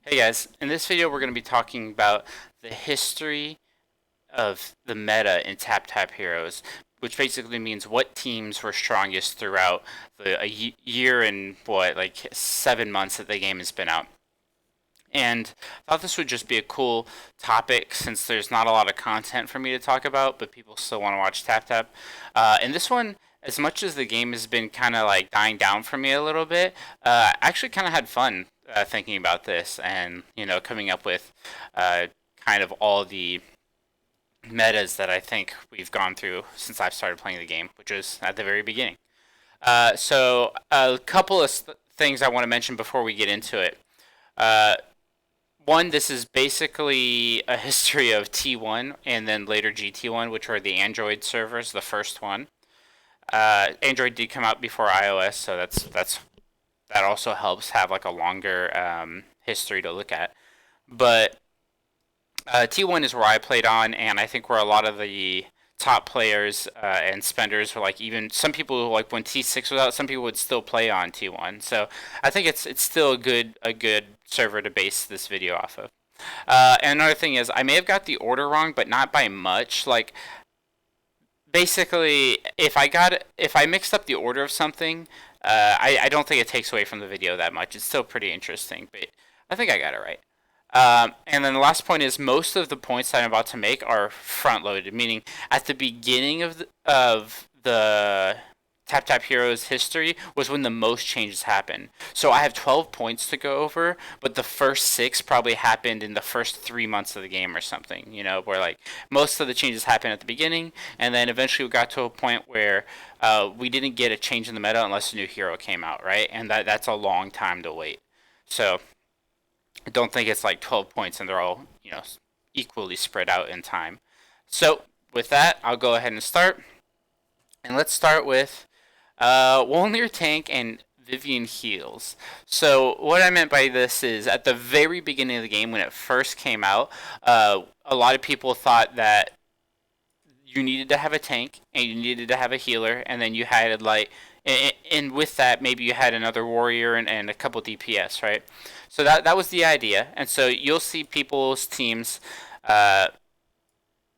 Hey guys, in this video we're going to be talking about the history of the meta in TapTap Heroes, which basically means what teams were strongest throughout the year and what, like 7 months that the game has been out. And I thought this would just be a cool topic since there's not a lot of content for me to talk about, but people still want to watch TapTap. And this one, as much as the game has been kind of like dying down for me a little bit, I actually kind of had fun thinking about this and, coming up with kind of all the metas that I think we've gone through since I've started playing the game, which was at the very beginning. So, a couple of things I want to mention before we get into it. Uh, One, this is basically a history of T1 and then later GT1, which are the Android servers, the first one. Android did come out before iOS, so that also helps have like a longer history to look at. But T1 is where I played on, and I think where a lot of the top players and spenders were like even some people like when T6 was out, some people would still play on T1. So I think it's still a good server to base this video off of. And another thing is I may have got the order wrong, but not by much. Like basically, if I mixed up the order of something, I don't think it takes away from the video that much. It's still pretty interesting, but I think I got it right. And then the last point is most of the points that I'm about to make are front loaded, meaning at the beginning of the TapTap Heroes history was when the most changes happened. So I have 12 points to go over, but the first six probably happened in the first 3 months of the game or something, where like most of the changes happened at the beginning, and then eventually we got to a point where we didn't get a change in the meta unless a new hero came out, right? And that's a long time to wait. So I don't think it's like 12 points and they're all, equally spread out in time. So, with that, I'll go ahead and start. And let's start with Wolnir Tank and Vivian Heals. So, what I meant by this is at the very beginning of the game, when it first came out, a lot of people thought that you needed to have a tank and you needed to have a healer, and then you had like, and with that, maybe you had another warrior and a couple DPS, right? So that was the idea, and so you'll see people's teams uh,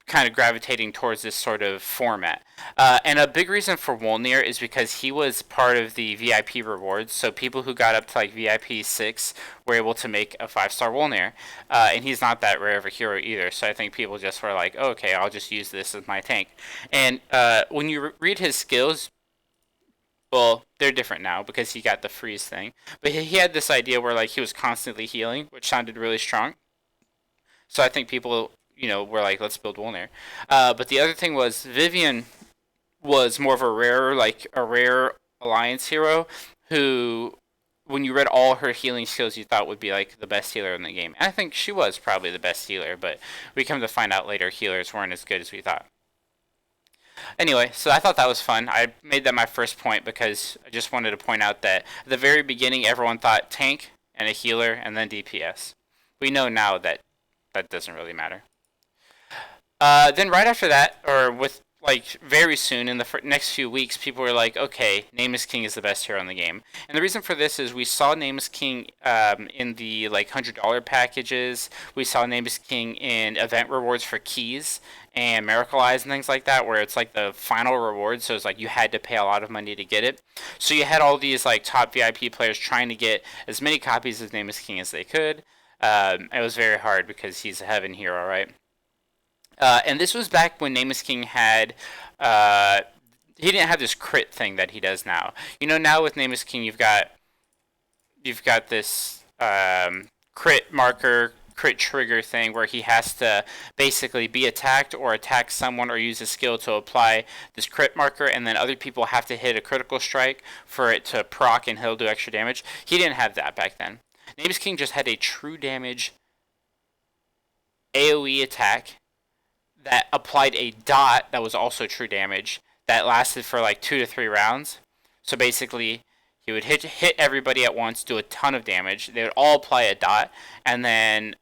kind of gravitating towards this sort of format. And a big reason for Wolnir is because he was part of the VIP rewards. So people who got up to like VIP 6 were able to make a 5-star Wolnir. And he's not that rare of a hero either. So I think people just were like, oh, okay, I'll just use this as my tank. And when you read his skills, well, they're different now because he got the freeze thing. But he had this idea where like he was constantly healing, which sounded really strong. So I think people, were like, let's build Wolnir. But the other thing was Vivian was more of a rare alliance hero who, when you read all her healing skills, you thought would be like the best healer in the game. And I think she was probably the best healer, but we come to find out later healers weren't as good as we thought. Anyway, so I thought that was fun. I made that my first point because I just wanted to point out that at the very beginning, everyone thought tank and a healer and then DPS. We know now that that doesn't really matter. Then right after that, or with like very soon in the next few weeks, people were like, "Okay, Nameless King is the best hero in the game." And the reason for this is we saw Nameless King in the like $100 packages. We saw Nameless King in event rewards for keys and Miracle Eyes and things like that, where it's like the final reward. So it's like you had to pay a lot of money to get it. So you had all these like top VIP players trying to get as many copies of Nameless King as they could. It was very hard because he's a heaven hero, right? And this was back when Nameless King had. He didn't have this crit thing that he does now. Now with Nameless King, you've got this crit marker, crit trigger thing where he has to basically be attacked or attack someone or use a skill to apply this crit marker, and then other people have to hit a critical strike for it to proc and he'll do extra damage. He didn't have that back then. Nameless King just had a true damage AoE attack that applied a dot that was also true damage that lasted for like 2 to 3 rounds. So basically, he would hit everybody at once, do a ton of damage. They would all apply a dot, and then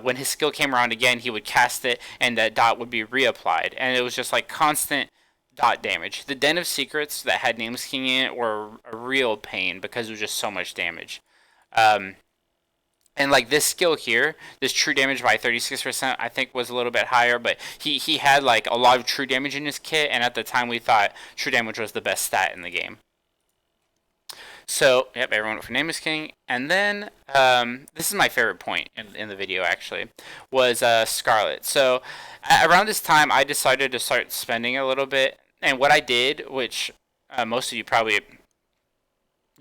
when his skill came around again, he would cast it, and that dot would be reapplied. And it was just like constant dot damage. The Den of Secrets that had Nameless King in it were a real pain because it was just so much damage. Um, And like this skill here, this true damage by 36%, I think was a little bit higher, but he had like a lot of true damage in his kit, and at the time we thought true damage was the best stat in the game. So, yep, everyone went for Nameless King. And then, this is my favorite point in the video, actually, was Scarlet. So, around this time, I decided to start spending a little bit. And what I did, which most of you probably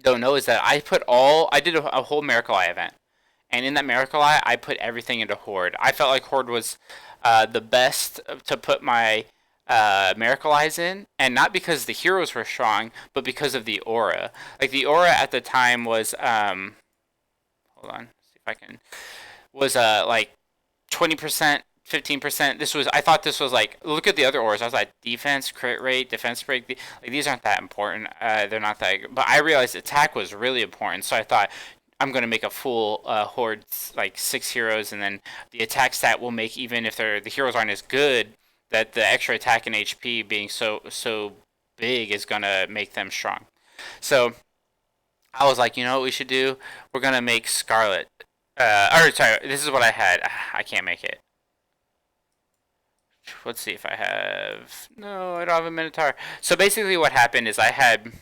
don't know, is that I did a whole Miracle Eye event. And in that Miracle Eye, I put everything into Horde. I felt like Horde was the best to put my Miracle Eyes in, and not because the heroes were strong, but because of the aura. Like the aura at the time was, hold on, see if I can, was like 20%, 15%. I thought this was like, look at the other auras. I was like, defense, crit rate, defense break. Like these aren't that important. They're not that. But I realized attack was really important. So I thought, I'm going to make a full horde, like 6 heroes, and then the attack stat will make, even if the heroes aren't as good, that the extra attack and HP being so big is going to make them strong. So I was like, you know what we should do? We're going to make Scarlet. Or sorry, this is what I had. I can't make it. Let's see if I have. No, I don't have a Minotaur. So basically, what happened is I had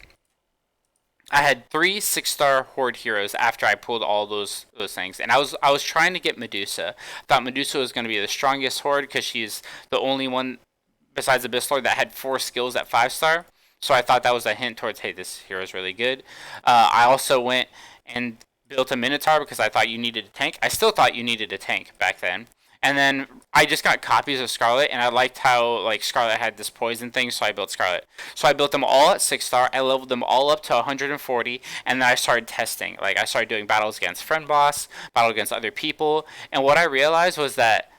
3 6-star Horde heroes after I pulled all those things, and I was trying to get Medusa. I thought Medusa was going to be the strongest Horde because she's the only one besides Abyss Lord that had 4 skills at 5-star. So I thought that was a hint towards, hey, this hero is really good. I also went and built a Minotaur because I thought you needed a tank. I still thought you needed a tank back then. And then I just got copies of Scarlet, and I liked how like Scarlet had this poison thing, so I built Scarlet. So I built them all at 6-star. I leveled them all up to 140, and then I started testing. Like I started doing battles against friend boss, battle against other people, and what I realized was that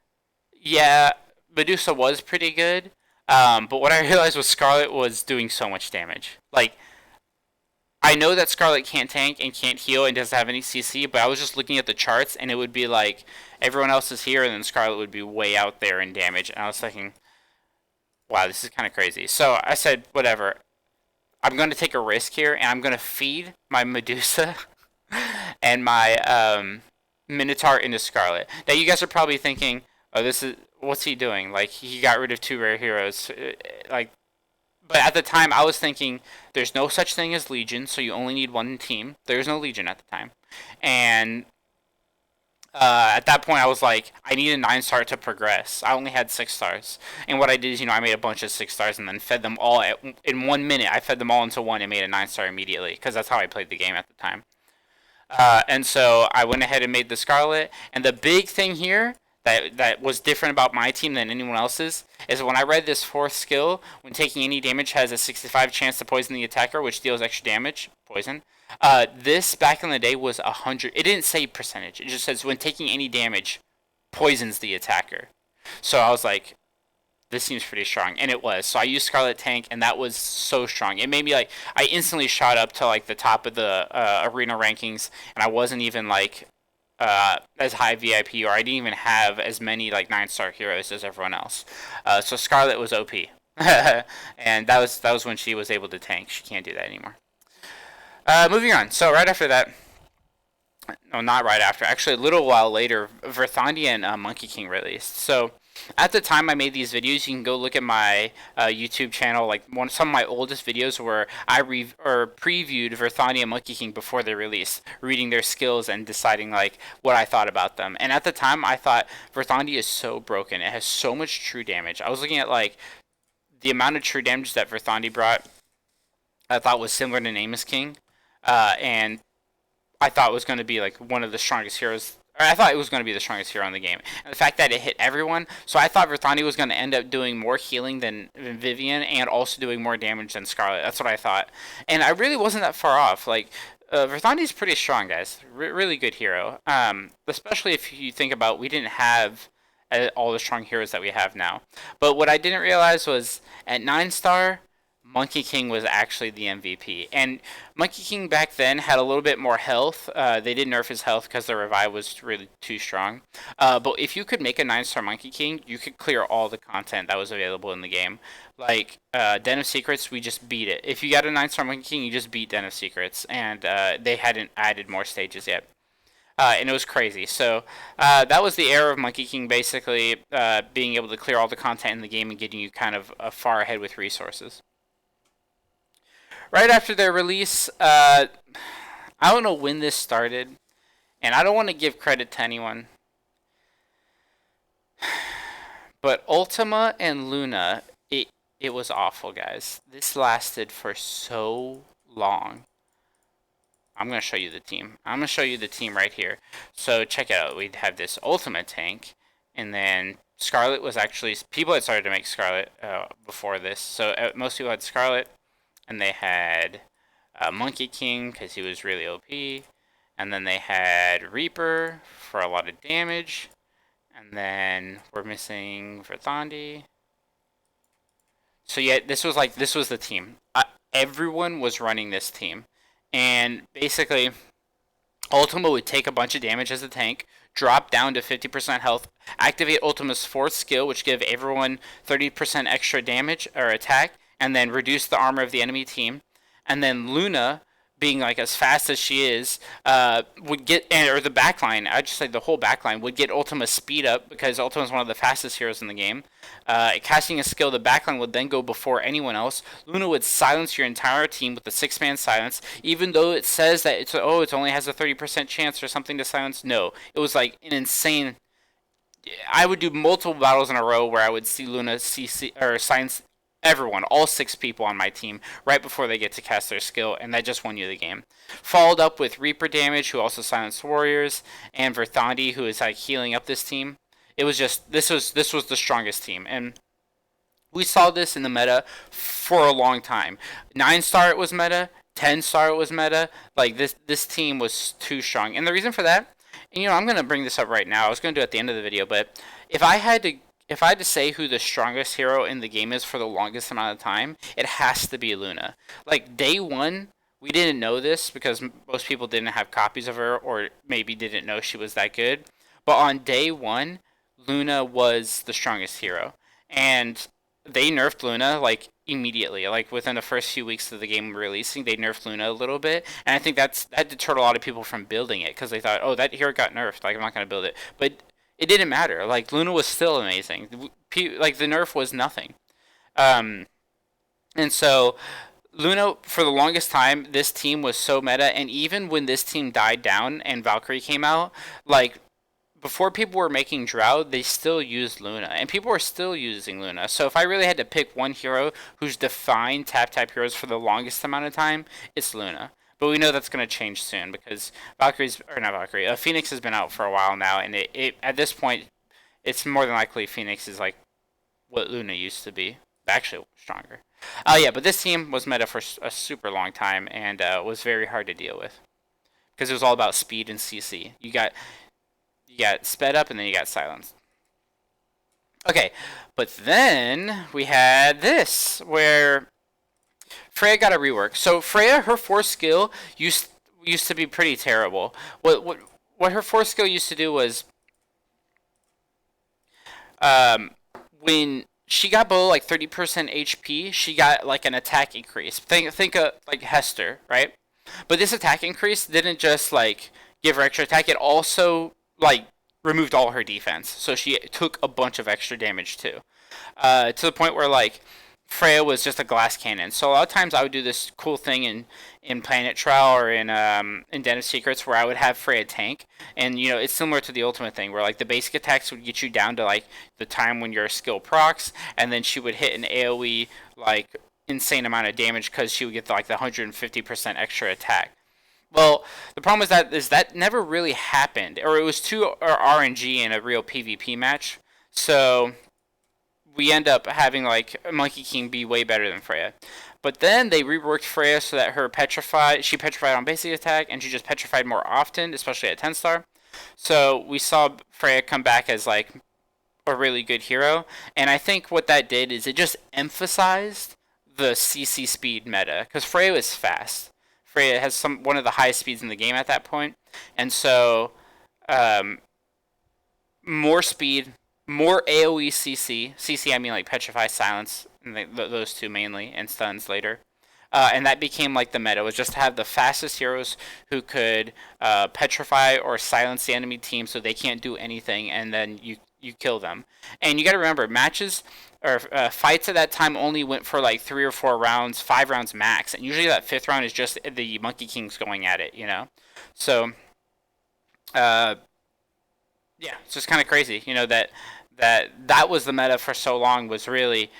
yeah, Medusa was pretty good, but what I realized was Scarlet was doing so much damage. Like I know that Scarlet can't tank and can't heal and doesn't have any CC, but I was just looking at the charts and it would be like everyone else is here and then Scarlet would be way out there in damage. And I was thinking, wow, this is kind of crazy. So I said, whatever. I'm going to take a risk here and I'm going to feed my Medusa and my Minotaur into Scarlet. Now you guys are probably thinking, oh, what's he doing? Like he got rid of 2 rare heroes. Like but at the time, I was thinking there's no such thing as Legion, so you only need 1 team. There's no Legion at the time. And at that point, I was like, I need a 9-star to progress. I only had 6 stars. And what I did is, I made a bunch of 6 stars and then fed them all in 1 minute. I fed them all into 1 and made a 9-star immediately, because that's how I played the game at the time. And so I went ahead and made the Scarlet. And the big thing here that was different about my team than anyone else's is when I read this 4th skill, when taking any damage has a 65 chance to poison the attacker, which deals extra damage, poison. This back in the day was 100. It didn't say percentage. It just says when taking any damage, poisons the attacker. So I was like, this seems pretty strong, and it was. So I used Scarlet Tank, and that was so strong. It made me like I instantly shot up to like the top of the arena rankings, and I wasn't even like as high VIP, or I didn't even have as many like 9-star heroes as everyone else. So Scarlet was OP, and that was when she was able to tank. She can't do that anymore. Moving on. So right after that, no, not right after. Actually, a little while later, Verthondia and Monkey King released. So at the time I made these videos, you can go look at my YouTube channel. Like some of my oldest videos where I previewed Verthondia and Monkey King before they released, reading their skills and deciding like what I thought about them. And at the time, I thought Verthondia is so broken. It has so much true damage. I was looking at like the amount of true damage that Verthondia brought. I thought was similar to Nameless King, and I thought it was going to be like one of the strongest heroes. Or I thought it was going to be the strongest hero in the game. And the fact that it hit everyone, so I thought Verthondia was going to end up doing more healing than Vivian and also doing more damage than Scarlet. That's what I thought. And I really wasn't that far off. Like, Verthondia is pretty strong, guys. Really good hero. Especially if you think about we didn't have all the strong heroes that we have now. But what I didn't realize was at 9-star, Monkey King was actually the MVP. And Monkey King back then had a little bit more health. They did nerf his health because the revive was really too strong. But if you could make a 9-star Monkey King, you could clear all the content that was available in the game. Like, Den of Secrets, we just beat it. If you got a 9-star Monkey King, you just beat Den of Secrets. And they hadn't added more stages yet. and it was crazy. So that was the era of Monkey King, basically being able to clear all the content in the game and getting you kind of far ahead with resources. Right after their release, I don't know when this started, and I don't want to give credit to anyone, but Ultima and Luna, it was awful, guys. This lasted for so long. I'm going to show you the team. I'm going to show you the team right here. So check it out. We'd have this Ultima tank, and then Scarlet was actually... People had started to make Scarlet before this. So most people had Scarlet, and they had Monkey King because he was really OP. And then they had Reaper for a lot of damage. And then we're missing Verthandi. So yeah, this was the team. Everyone was running this team. And basically, Ultima would take a bunch of damage as a tank, drop down to 50% health, activate Ultima's fourth skill, which give everyone 30% extra damage or attack, and then reduce the armor of the enemy team. And then Luna, being like as fast as she is, would get, or the backline, I'd just say the whole backline, would get Ultima's speed up because Ultima's one of the fastest heroes in the game. Casting a skill, the backline would then go before anyone else. Luna would silence your entire team with a 6-man silence, even though it says that it only has a 30% chance or something to silence. No, it was like an insane. I would do multiple battles in a row where I would see Luna CC or silence everyone, all 6 people on my team, right before they get to cast their skill, and that just won you the game. Followed up with Reaper damage, who also silenced warriors, and Verthandi, who is like healing up this team. It was just this was the strongest team, and we saw this in the meta for a long time. 9-star it was meta, 10-star it was meta. Like this team was too strong, and the reason for that, and I'm gonna bring this up right now. I was gonna do it at the end of the video, but if I had to say who the strongest hero in the game is for the longest amount of time, it has to be Luna. Like, day one, we didn't know this because most people didn't have copies of her or maybe didn't know she was that good. But on day one, Luna was the strongest hero. And they nerfed Luna, like, immediately. Like, within the first few weeks of the game releasing, they nerfed Luna a little bit. And I think that deterred a lot of people from building it because they thought, oh, that hero got nerfed. Like, I'm not going to build it. But it didn't matter. Like, Luna was still amazing. Like, the nerf was nothing. And so, Luna, for the longest time, this team was so meta. And even when this team died down and Valkyrie came out, like, before people were making Drow, they still used Luna. And people were still using Luna. So if I really had to pick one hero who's defined TapTap heroes for the longest amount of time, it's Luna. But we know that's going to change soon because Phoenix has been out for a while now, and it at this point, it's more than likely Phoenix is like what Luna used to be, actually stronger. Yeah, but this team was meta for a super long time and was very hard to deal with because it was all about speed and CC. You got sped up and then you got silenced. Okay, but then we had this where Freya got a rework. So Freya, her fourth skill used to be pretty terrible. What her fourth skill used to do was, when she got below like 30% HP, she got like an attack increase. Think of like Hester, right? But this attack increase didn't just like give her extra attack. It also like removed all her defense. So she took a bunch of extra damage too, to the point where like Freya was just a glass cannon. So a lot of times I would do this cool thing in Planet Trial or in Den of Secrets where I would have Freya tank, and it's similar to the Ultimate thing where like the basic attacks would get you down to like the time when your skill procs, and then she would hit an AOE like insane amount of damage because she would get like the 150% extra attack. Well, the problem is that never really happened, or it was too RNG in a real PvP match. So we end up having like Monkey King be way better than Freya. But then they reworked Freya so that she petrified on basic attack, and she just petrified more often, especially at 10-star. So we saw Freya come back as like a really good hero, and I think what that did is it just emphasized the CC speed meta, because Freya is fast. Freya has one of the highest speeds in the game at that point, and so more speed, more AoE CC. CC I mean like Petrify, Silence, and those two mainly, and stuns later. And that became like the meta, was just to have the fastest heroes who could petrify or silence the enemy team so they can't do anything, and then you kill them. And you got to remember, matches or fights at that time only went for like 3 or 4 rounds, 5 rounds max, and usually that fifth round is just the Monkey Kings going at it, you know. So, uh, yeah, it's just kind of crazy, you know, that was the meta for so long, was really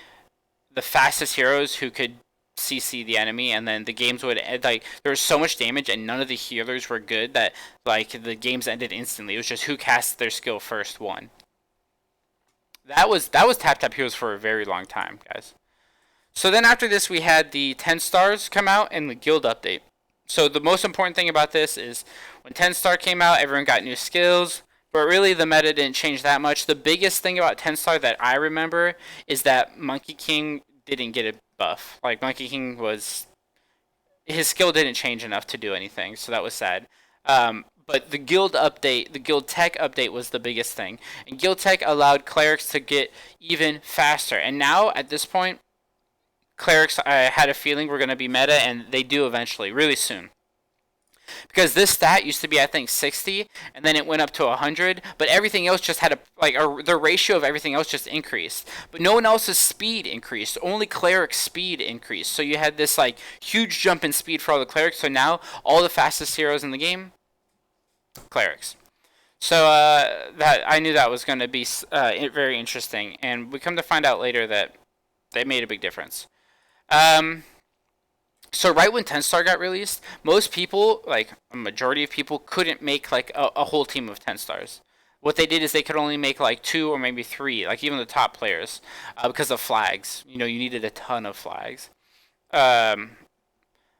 the fastest heroes who could CC the enemy, and then the games would end, like there was so much damage and none of the healers were good that like the games ended instantly. It was just who cast their skill first won. That was TapTap Heroes for a very long time, guys. So then after this, we had the 10 stars come out and the guild update. So the most important thing about this is when 10 star came out, everyone got new skills, but really the meta didn't change that much. The biggest thing about 10 star that I remember is that Monkey King didn't get a buff. Like Monkey King was, his skill didn't change enough to do anything, so that was sad. But the guild update, the guild tech update was the biggest thing. And guild tech allowed clerics to get even faster. And now, at this point, clerics, I had a feeling were going to be meta, and they do eventually, really soon. Because this stat used to be, I think, 60, and then it went up to 100, but everything else just had the ratio of everything else just increased. But no one else's speed increased. Only cleric speed increased. So you had this like huge jump in speed for all the clerics. So now all the fastest heroes in the game, clerics. So that I knew that was going to be very interesting, and we come to find out later that they made a big difference. So right when 10 star got released, most people, like a majority of people, couldn't make like a whole team of 10 stars. What they did is they could only make like 2 or maybe 3, like even the top players, because of flags. You know, you needed a ton of flags. Um,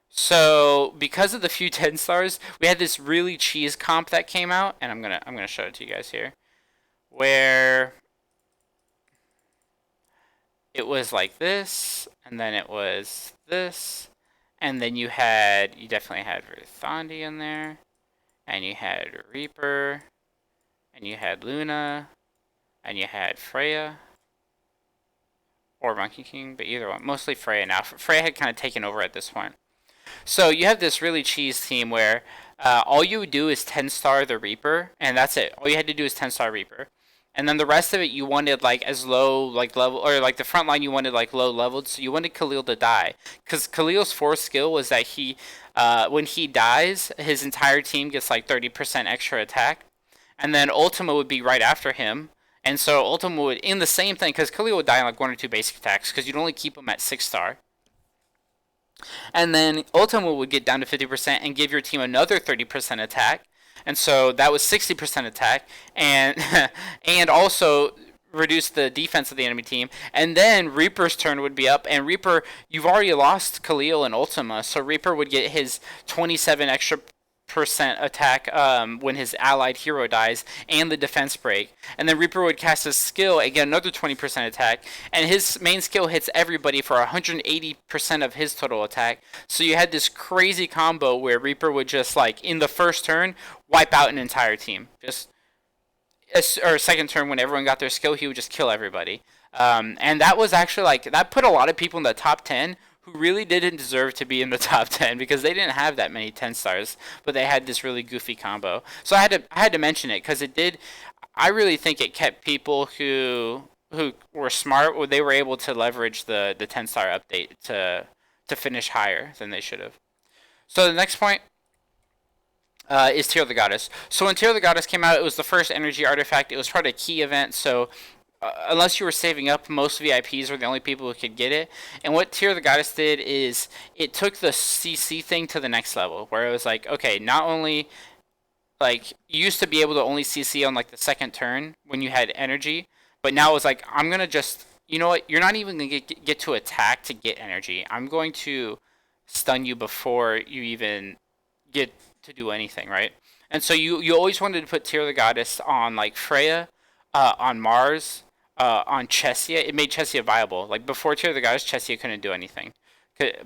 so because of the few 10 stars, we had this really cheese comp that came out, and I'm gonna show it to you guys here, where it was like this, and then it was this, and then you definitely had Ruthandi in there, and you had Reaper, and you had Luna, and you had Freya, or Monkey King, but either one. Mostly Freya now. Freya had kind of taken over at this point. So you have this really cheese team where all you would do is 10 star the Reaper, and that's it. All you had to do is 10 star Reaper. And then the rest of it you wanted like as low like level, or like the front line you wanted like low leveled, so you wanted Khalil to die. Because Khalil's fourth skill was that when he dies, his entire team gets like 30% extra attack. And then Ultima would be right after him. And so Ultima would, in the same thing, because Khalil would die in like 1 or 2 basic attacks, because you'd only keep him at 6 star. And then Ultima would get down to 50% and give your team another 30% attack. And so that was 60% attack, and and also reduce the defense of the enemy team. And then Reaper's turn would be up, and Reaper, you've already lost Khalil and Ultima, so Reaper would get his 27 extra percent attack when his allied hero dies, and the defense break. And then Reaper would cast his skill and get another 20% attack, and his main skill hits everybody for 180% of his total attack. So you had this crazy combo where Reaper would just like in the first turn wipe out an entire team. Or second turn when everyone got their skill, he would just kill everybody. And that was actually like, that put a lot of people in the top 10 who really didn't deserve to be in the top 10 because they didn't have that many 10 stars, but they had this really goofy combo. So I had to mention it because it did. I really think it kept people who were smart, or they were able to leverage the 10 star update to finish higher than they should have. So the next point is Tear of the Goddess. So when Tear of the Goddess came out, it was the first energy artifact. It was part of a key event, so unless you were saving up, most VIPs were the only people who could get it. And what Tear of the Goddess did is it took the CC thing to the next level, where it was like, okay, not only like you used to be able to only CC on like the second turn when you had energy, but now it was like, I'm gonna just, you know what, you're not even gonna get to attack to get energy. I'm going to stun you before you even get to do anything, right? And so you always wanted to put Tear of the Goddess on like Freya, on Mars, on Chesia. It made Chesia viable. Like before Tear of the Goddess, Chesia couldn't do anything.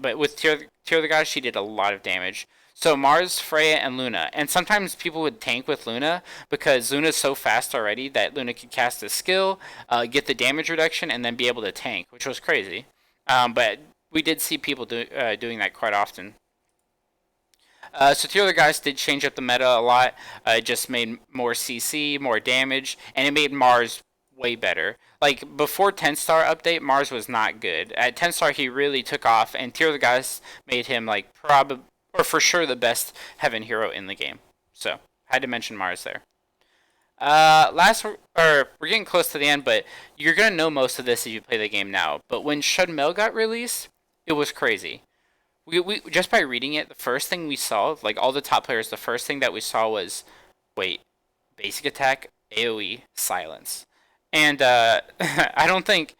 But with Tear of the Goddess, she did a lot of damage. So Mars, Freya, and Luna. And sometimes people would tank with Luna because Luna's so fast already that Luna could cast a skill, get the damage reduction, and then be able to tank, which was crazy. But we did see people doing that quite often. So Tier of the Gods did change up the meta a lot. It just made more CC, more damage, and it made Mars way better. Like before 10 star update, Mars was not good. At 10 star, he really took off, and Tier of the Gods made him like probably or for sure the best Heaven hero in the game. So had to mention Mars there. Last or we're getting close to the end, but you're gonna know most of this if you play the game now. But when Shudde M'ell got released, it was crazy. We just by reading it, the first thing we saw, like all the top players, the first thing that we saw was, wait, basic attack, AOE, silence, and I don't think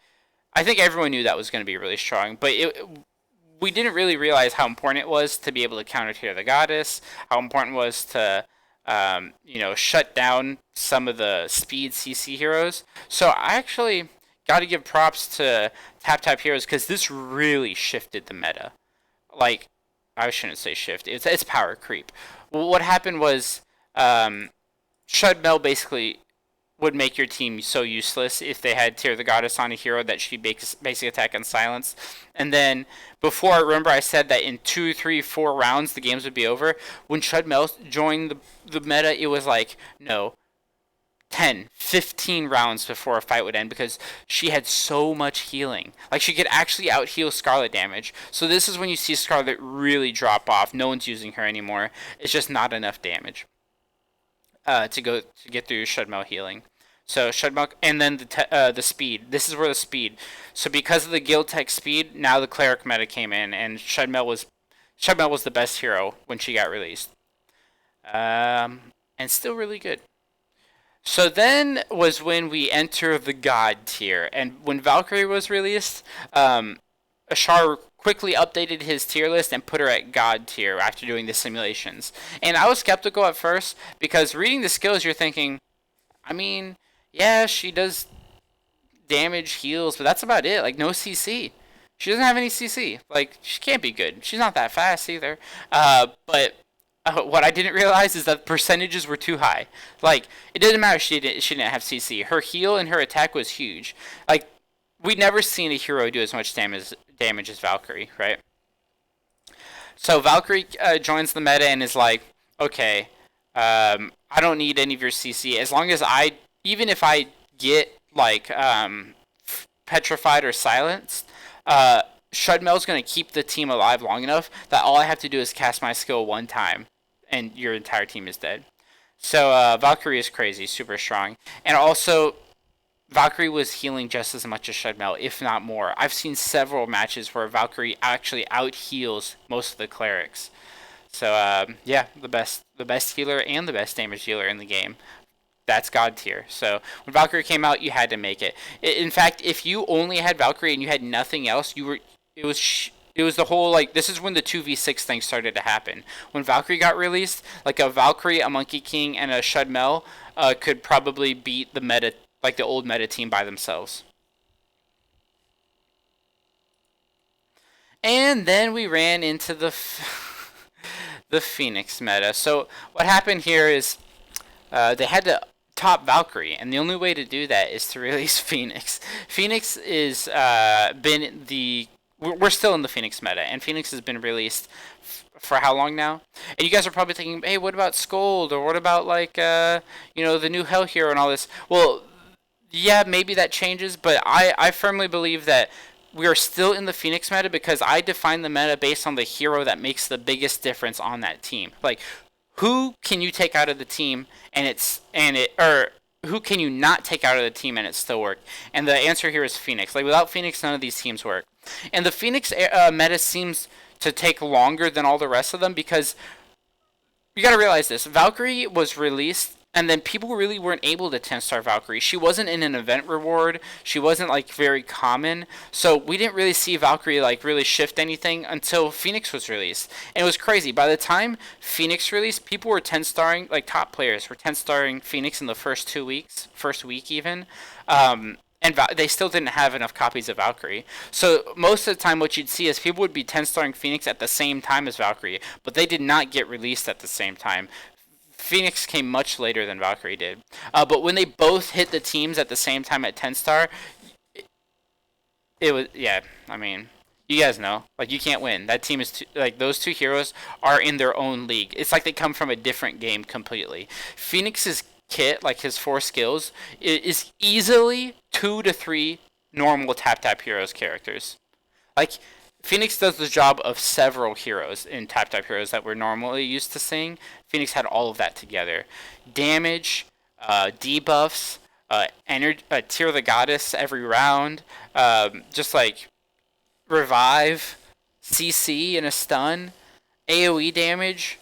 I think everyone knew that was going to be really strong, but we didn't really realize how important it was to be able to counter tier the goddess, how important it was to shut down some of the speed CC heroes. So I actually got to give props to TapTap heroes because this really shifted the meta. Like, I shouldn't say shift. It's power creep. What happened was, Shudde M'ell basically would make your team so useless if they had Tear the Goddess on a hero that she basic attack and silence. And then before, I remember I said that in 2, 3, 4 rounds the games would be over. When Shudde M'ell joined the meta, it was like, no, 10, 15 rounds before a fight would end because she had so much healing. Like, she could actually out heal Scarlet damage. So this is when you see Scarlet really drop off. No one's using her anymore. It's just not enough damage to get through Shudde M'ell healing. So Shudde M'ell, and then the speed. This is where the speed. So because of the guild tech speed, now the cleric meta came in, and Shudde M'ell was the best hero when she got released, and still really good. So then was when we enter the God tier, and when Valkyrie was released, Ashar quickly updated his tier list and put her at God tier after doing the simulations. And I was skeptical at first because reading the skills, you're thinking, I mean, yeah, she does damage, heals, but that's about it. Like, no CC. She doesn't have any CC. Like, she can't be good. She's not that fast either. But what I didn't realize is that the percentages were too high. Like, it didn't matter if she didn't have CC. Her heal and her attack was huge. Like, we'd never seen a hero do as much damage as Valkyrie, right? So Valkyrie joins the meta and is like, okay, I don't need any of your CC as long as even if I get like petrified or silenced, Shudde M'ell's gonna keep the team alive long enough that all I have to do is cast my skill one time, and your entire team is dead. So Valkyrie is crazy, super strong, and also Valkyrie was healing just as much as Shudde M'ell, if not more. I've seen several matches where Valkyrie actually out heals most of the clerics. So yeah, the best healer and the best damage dealer in the game. That's God tier. So when Valkyrie came out, you had to make it. In fact, if you only had Valkyrie and you had nothing else, it was the whole, like, this is when the 2v6 thing started to happen. When Valkyrie got released, like a Valkyrie, a Monkey King, and a Shudde M'ell could probably beat the meta, like the old meta team by themselves. And then we ran into the Phoenix meta. So what happened here is they had to top Valkyrie, and the only way to do that is to release Phoenix. Phoenix is we're still in the Phoenix meta, and Phoenix has been released for how long now? And you guys are probably thinking, hey, what about Scold, or what about like the new Hell Hero and all this? Well, yeah, maybe that changes, but I firmly believe that we are still in the Phoenix meta because I define the meta based on the hero that makes the biggest difference on that team. Like, who can you take out of the team or who can you not take out of the team and it still work? And the answer here is Phoenix. Like, without Phoenix, none of these teams work. And the Phoenix meta seems to take longer than all the rest of them because you got to realize this. Valkyrie was released, and then people really weren't able to 10-star Valkyrie. She wasn't in an event reward. She wasn't, like, very common. So we didn't really see Valkyrie, like, really shift anything until Phoenix was released. And it was crazy. By the time Phoenix released, people were 10-starring, like, top players were 10-starring Phoenix in the first 2 weeks, first week even. And they still didn't have enough copies of Valkyrie. So most of the time what you'd see is people would be 10-starring Phoenix at the same time as Valkyrie, but they did not get released at the same time. Phoenix came much later than Valkyrie did. But when they both hit the teams at the same time at 10-star, it was, yeah, I mean, You guys know, like you can't win. That team is like those two heroes are in their own league. It's like they come from a different game completely. Phoenix's kit, like his four skills, is easily 2 to 3 normal TapTap Heroes characters. Like Phoenix does the job of several heroes in TapTap Heroes that we're normally used to seeing. Phoenix had all of that together. Damage, debuffs, Tear the Goddess every round, just like revive, CC and a stun, AOE damage,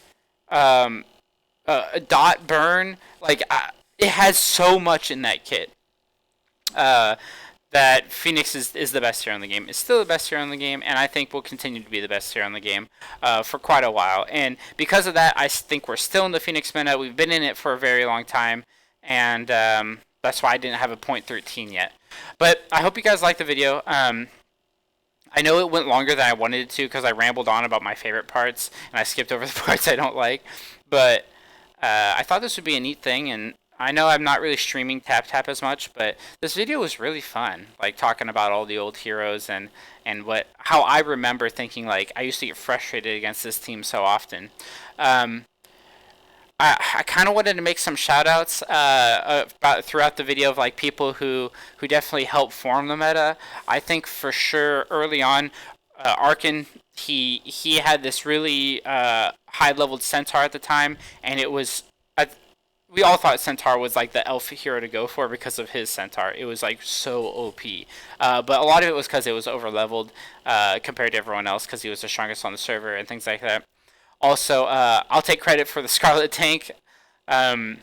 um, a dot burn. It has so much in that kit. Uh, that Phoenix is the best hero in the game. Is still the best hero in the game, and I think will continue to be the best hero in the game for quite a while. And because of that, I think we're still in the Phoenix meta. We've been in it for a very long time, and that's why I didn't have a point 13 yet. But I hope you guys liked the video. I know it went longer than I wanted it to because I rambled on about my favorite parts and I skipped over the parts I don't like. But I thought this would be a neat thing, and I know I'm not really streaming TapTap as much, but this video was really fun. Like talking about all the old heroes and how I remember thinking like I used to get frustrated against this team so often. Um, I kind of wanted to make some shout outs about throughout the video of like people who definitely helped form the meta. I think for sure early on, Arkin he had this really high leveled centaur at the time, and it was we all thought centaur was like the elf hero to go for because of his centaur. It was like so OP, but a lot of it was because it was over leveled compared to everyone else because he was the strongest on the server and things like that. Also, I'll take credit for the Scarlet tank. Um,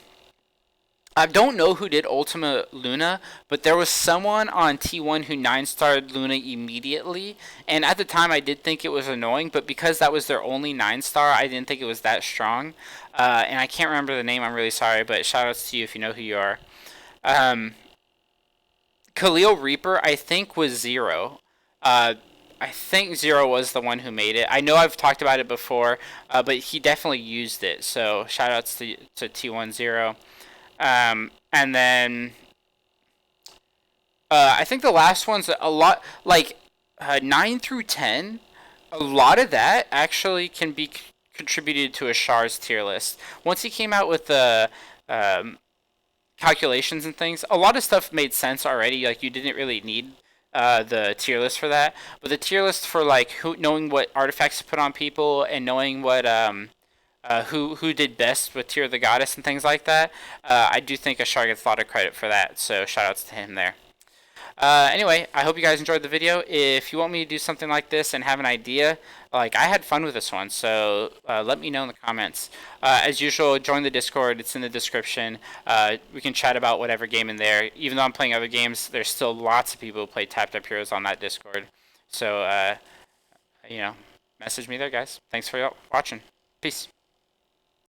I don't know who did Ultima Luna, but there was someone on T1 who 9-starred Luna immediately. And at the time, I did think it was annoying, but because that was their only 9-star, I didn't think it was that strong. And I can't remember the name, I'm really sorry, but shoutouts to you if you know who you are. Um, Khalil Reaper, I think, was Zero. I think Zero was the one who made it. I know I've talked about it before, but he definitely used it. So shoutouts to T10. And then I think the last one's a lot like 9 through 10. A lot of that actually can be contributed to a Char's tier list. Once he came out with the um, calculations and things, a lot of stuff made sense already. Like you didn't really need the tier list for that, but the tier list for like knowing what artifacts to put on people and knowing what who did best with Tear of the Goddess and things like that. I do think Ashar gets a lot of credit for that, so shoutouts to him there. Anyway, I hope you guys enjoyed the video. If you want me to do something like this and have an idea, like I had fun with this one, so let me know in the comments. As usual, join the Discord. It's in the description. We can chat about whatever game in there. Even though I'm playing other games, there's still lots of people who play TapTap Heroes on that Discord. So, you know, message me there, guys. Thanks for watching. Peace.